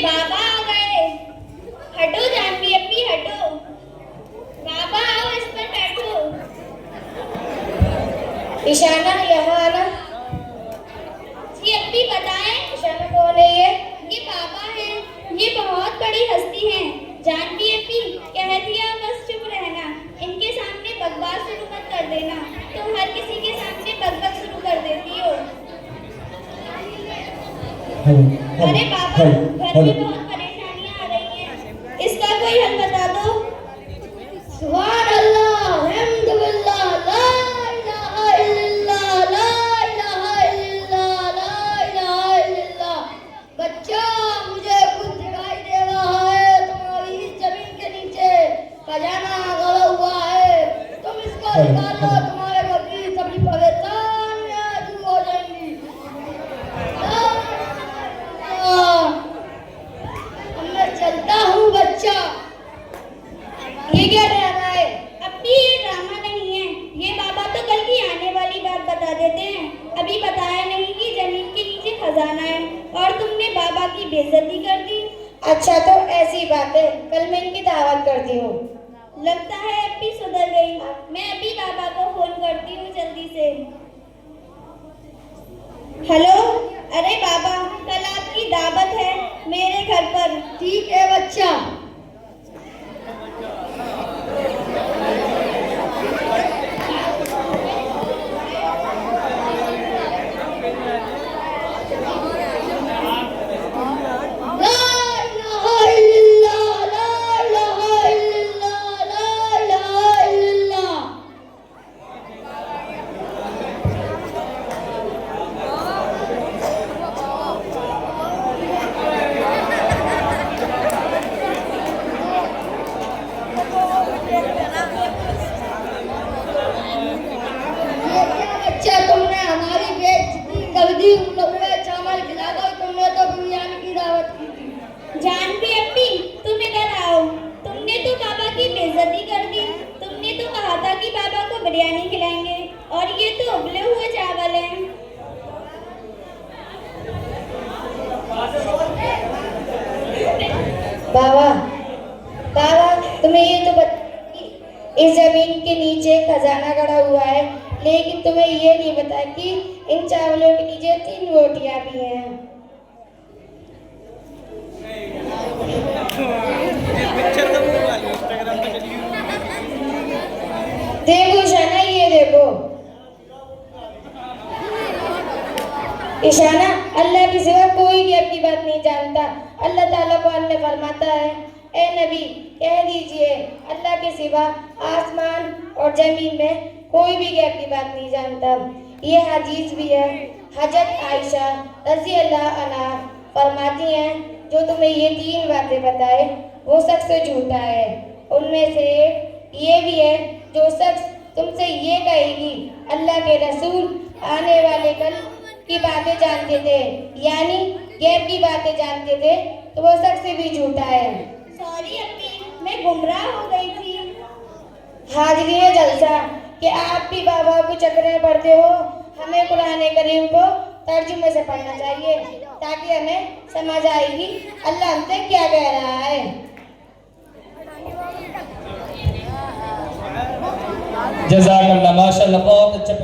बाबा आ गए। हटो जानवी अप्पी हटो। बाबा आओ इस पर बैठो। ईशाना यहाँ आना। जी अप्पी बताएं। ईशाना कौन है ये? ये बाबा हैं। ये बहुत बड़ी हस्ती हैं। जानवी अप्पी कह दिया बस चुप रहना। इनके सामने बकवास शुरू मत कर देना। तुम हर किसी के सामने बकवास शुरू कर देती हो। अरे बाबा घर में बहुत परेशानियां आ रही हैं। इसका कोई हल बता दो। सुभान अल्लाह, अल्हम्दुलिल्लाह, ला इलाहा इल्लल्लाह, ला इलाहा इल्लल्लाह, ला इलाहा इल्लल्लाह। बच्चा मुझे कुछ दिखाई दे रहा है। तुम्हारी इस जमीन के नीचे खजाना गड़ा हुआ है। तुम इसको निकालो, तुम्हारे घर की सभी परेशानियां दूर हो जाएंगी। अब मैं चलता हूँ बच्चा। ये क्या ड्रामा है? अप्पी ये ड्रामा नहीं है। ये बाबा तो कल की आने वाली बात बता देते हैं। अभी बताया नहीं कि जमीन के नीचे खजाना है और तुमने बाबा की बेइज्जती कर दी। अच्छा तो ऐसी बात है, कल मैं इनकी दावत करती हूँ। लगता है अप्पी सुधर गई। मैं अभी बाबा को फोन करती हूँ जल्दी से। हेलो, अरे बाबा कल आपकी दावत है मेरे घर पर। ठीक है बच्चा। तुमने हमारी बेइज्जती कर दी। चावल खिला दो। तुमने तो बिरयानी की दावत की थी। जानवी अप्पी तुम इधर आओ। तुमने तो बाबा की बेइज्जती कर दी। तुमने तो कहा था कि बाबा को बिरयानी खिलाएंगे और ये तो उबले हुए चावल हैं। बाबा बाबा तुम्हें ये तो इस जमीन के नीचे खजाना गड़ा हुआ है, लेकिन तुम्हें ये नहीं पता कि इन चावलों के नीचे 3 रोटियां भी हैं। देखो ईशाना, ये देखो। ईशाना, अल्लाह की सिवा कोई भी आपकी बात नहीं जानता। अल्लाह ताला कुरान में फरमाता है, ए नबी कह दीजिए अल्लाह के सिवा आसमान और जमीन में कोई भी गैब की बात नहीं जानता। ये हदीस भी है। हजरत आयशा रज़ी अल्लाह अन्हा फरमाती हैं, जो तुम्हें ये 3 बातें बताए वो शख्स झूठा है। उनमें से ये भी है, जो शख्स तुमसे ये कहेगी अल्लाह के रसूल आने वाले कल की बातें जानते थे, यानी गैब की बातें जानते थे, तो वो शख्स भी झूठा है। सॉरी अप्पी मैं गुमराह हो गई थी। हाजिरी है जलसा कि आप भी बाबा को चक्कर पढ़ते हो। हमें कुरान करीम को तर्जुमे से पढ़ना चाहिए ताकि हमें समझ आएगी अल्लाह हमसे क्या कह रहा है। जज़ाकल्लाह, माशाअल्लाह, बहुत अच्छा।